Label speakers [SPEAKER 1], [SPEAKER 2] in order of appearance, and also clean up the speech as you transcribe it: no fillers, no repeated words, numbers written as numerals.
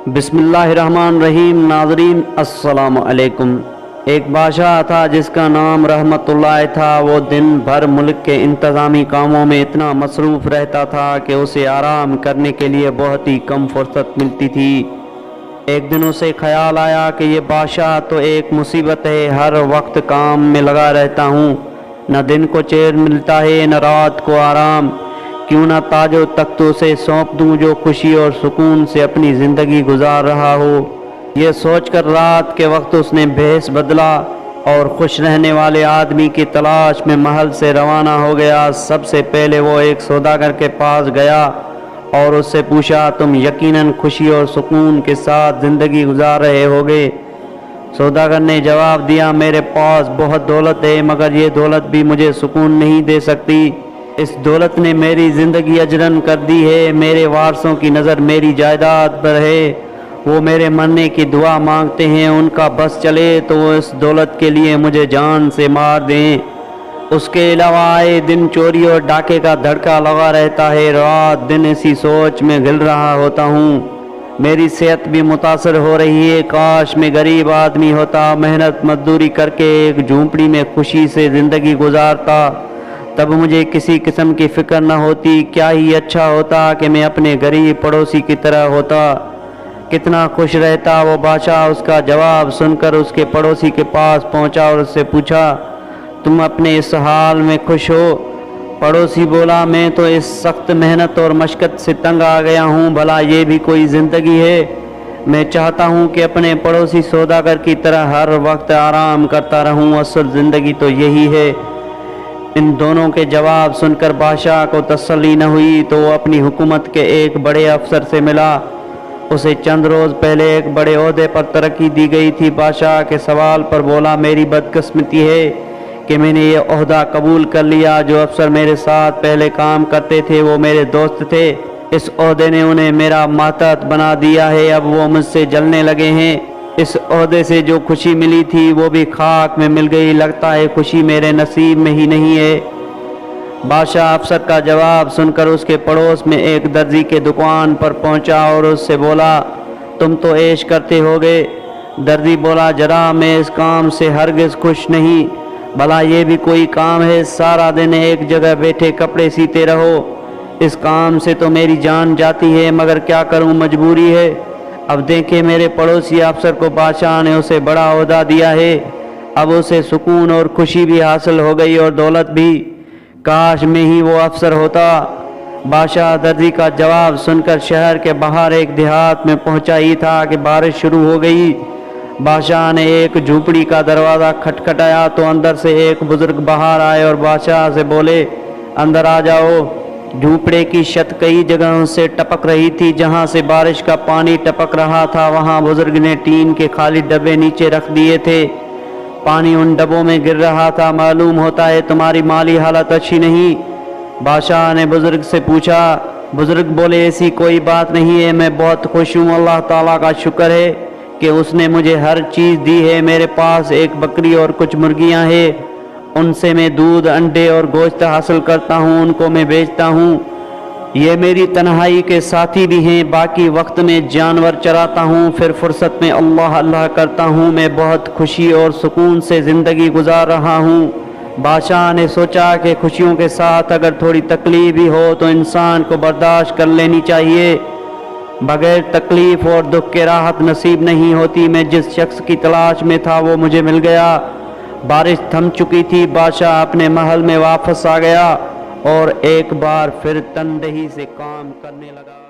[SPEAKER 1] بسم اللہ الرحمن الرحیم۔ ناظرین السلام علیکم۔ ایک بادشاہ تھا جس کا نام رحمت اللہ تھا۔ وہ دن بھر ملک کے انتظامی کاموں میں اتنا مصروف رہتا تھا کہ اسے آرام کرنے کے لیے بہت ہی کم فرصت ملتی تھی۔ ایک دن اسے خیال آیا کہ یہ بادشاہ تو ایک مصیبت ہے، ہر وقت کام میں لگا رہتا ہوں، نہ دن کو چین ملتا ہے نہ رات کو آرام۔ کیوں نہ تاج و تخت اسے سونپ دوں جو خوشی اور سکون سے اپنی زندگی گزار رہا ہو۔ یہ سوچ کر رات کے وقت اس نے بھیس بدلا اور خوش رہنے والے آدمی کی تلاش میں محل سے روانہ ہو گیا۔ سب سے پہلے وہ ایک سوداگر کے پاس گیا اور اس سے پوچھا، تم یقیناً خوشی اور سکون کے ساتھ زندگی گزار رہے ہوگے؟ سوداگر نے جواب دیا، میرے پاس بہت دولت ہے مگر یہ دولت بھی مجھے سکون نہیں دے سکتی۔ اس دولت نے میری زندگی اجرن کر دی ہے۔ میرے وارثوں کی نظر میری جائیداد پر ہے، وہ میرے مرنے کی دعا مانگتے ہیں، ان کا بس چلے تو وہ اس دولت کے لیے مجھے جان سے مار دیں۔ اس کے علاوہ آئے دن چوری اور ڈاکے کا دھڑکا لگا رہتا ہے، رات دن اسی سوچ میں گھل رہا ہوتا ہوں۔ میری صحت بھی متاثر ہو رہی ہے، کاش میں غریب آدمی ہوتا، محنت مزدوری کر کے ایک جھونپڑی میں خوشی سے زندگی گزارتا، تب مجھے کسی قسم کی فکر نہ ہوتی۔ کیا ہی اچھا ہوتا کہ میں اپنے غریب پڑوسی کی طرح ہوتا، کتنا خوش رہتا وہ بادشاہ۔ اس کا جواب سن کر اس کے پڑوسی کے پاس پہنچا اور اس سے پوچھا، تم اپنے اس حال میں خوش ہو؟ پڑوسی بولا، میں تو اس سخت محنت اور مشقت سے تنگ آ گیا ہوں، بھلا یہ بھی کوئی زندگی ہے؟ میں چاہتا ہوں کہ اپنے پڑوسی سوداگر کی طرح ہر وقت آرام کرتا رہوں، اصل زندگی تو یہی ہے۔ ان دونوں کے جواب سن کر بادشاہ کو تسلی نہ ہوئی تو وہ اپنی حکومت کے ایک بڑے افسر سے ملا۔ اسے چند روز پہلے ایک بڑے عہدے پر ترقی دی گئی تھی۔ بادشاہ کے سوال پر بولا، میری بدقسمتی ہے کہ میں نے یہ عہدہ قبول کر لیا۔ جو افسر میرے ساتھ پہلے کام کرتے تھے وہ میرے دوست تھے، اس عہدے نے انہیں میرا ماتحت بنا دیا ہے، اب وہ مجھ سے جلنے لگے ہیں۔ اس عہدے سے جو خوشی ملی تھی وہ بھی خاک میں مل گئی، لگتا ہے خوشی میرے نصیب میں ہی نہیں ہے۔ بادشاہ افسر کا جواب سن کر اس کے پڑوس میں ایک درزی کے دکان پر پہنچا اور اس سے بولا، تم تو عیش کرتے ہوگے؟ درزی بولا، جناب میں اس کام سے ہرگز خوش نہیں، بھلا یہ بھی کوئی کام ہے؟ سارا دن ایک جگہ بیٹھے کپڑے سیتے رہو، اس کام سے تو میری جان جاتی ہے مگر کیا کروں، مجبوری ہے۔ اب دیکھیں میرے پڑوسی افسر کو بادشاہ نے اسے بڑا عہدہ دیا ہے، اب اسے سکون اور خوشی بھی حاصل ہو گئی اور دولت بھی، کاش میں ہی وہ افسر ہوتا۔ بادشاہ درزی کا جواب سن کر شہر کے باہر ایک دیہات میں پہنچا ہی تھا کہ بارش شروع ہو گئی۔ بادشاہ نے ایک جھونپڑی کا دروازہ کھٹکھٹایا تو اندر سے ایک بزرگ باہر آئے اور بادشاہ سے بولے، اندر آ جاؤ۔ جھونپڑے کی چھت کئی جگہوں سے ٹپک رہی تھی، جہاں سے بارش کا پانی ٹپک رہا تھا وہاں بزرگ نے ٹین کے خالی ڈبے نیچے رکھ دیے تھے، پانی ان ڈبوں میں گر رہا تھا۔ معلوم ہوتا ہے تمہاری مالی حالت اچھی نہیں۔ بادشاہ نے بزرگ سے پوچھا، بزرگ بولے، ایسی کوئی بات نہیں ہے، میں بہت خوش ہوں، اللہ تعالیٰ کا شکر ہے کہ اس نے مجھے ہر چیز دی ہے۔ میرے پاس ایک بکری اور کچھ مرغیاں ہیں، ان سے میں دودھ، انڈے اور گوشت حاصل کرتا ہوں، ان کو میں بیچتا ہوں، یہ میری تنہائی کے ساتھی بھی ہیں۔ باقی وقت میں جانور چراتا ہوں، پھر فرصت میں اللہ اللہ کرتا ہوں، میں بہت خوشی اور سکون سے زندگی گزار رہا ہوں۔ بادشاہ نے سوچا کہ خوشیوں کے ساتھ اگر تھوڑی تکلیف بھی ہو تو انسان کو برداشت کر لینی چاہیے، بغیر تکلیف اور دکھ کے راحت نصیب نہیں ہوتی۔ میں جس شخص کی تلاش میں تھا وہ مجھے مل گیا۔ بارش تھم چکی تھی، بادشاہ اپنے محل میں واپس آ گیا اور ایک بار پھر تندہی سے کام کرنے لگا۔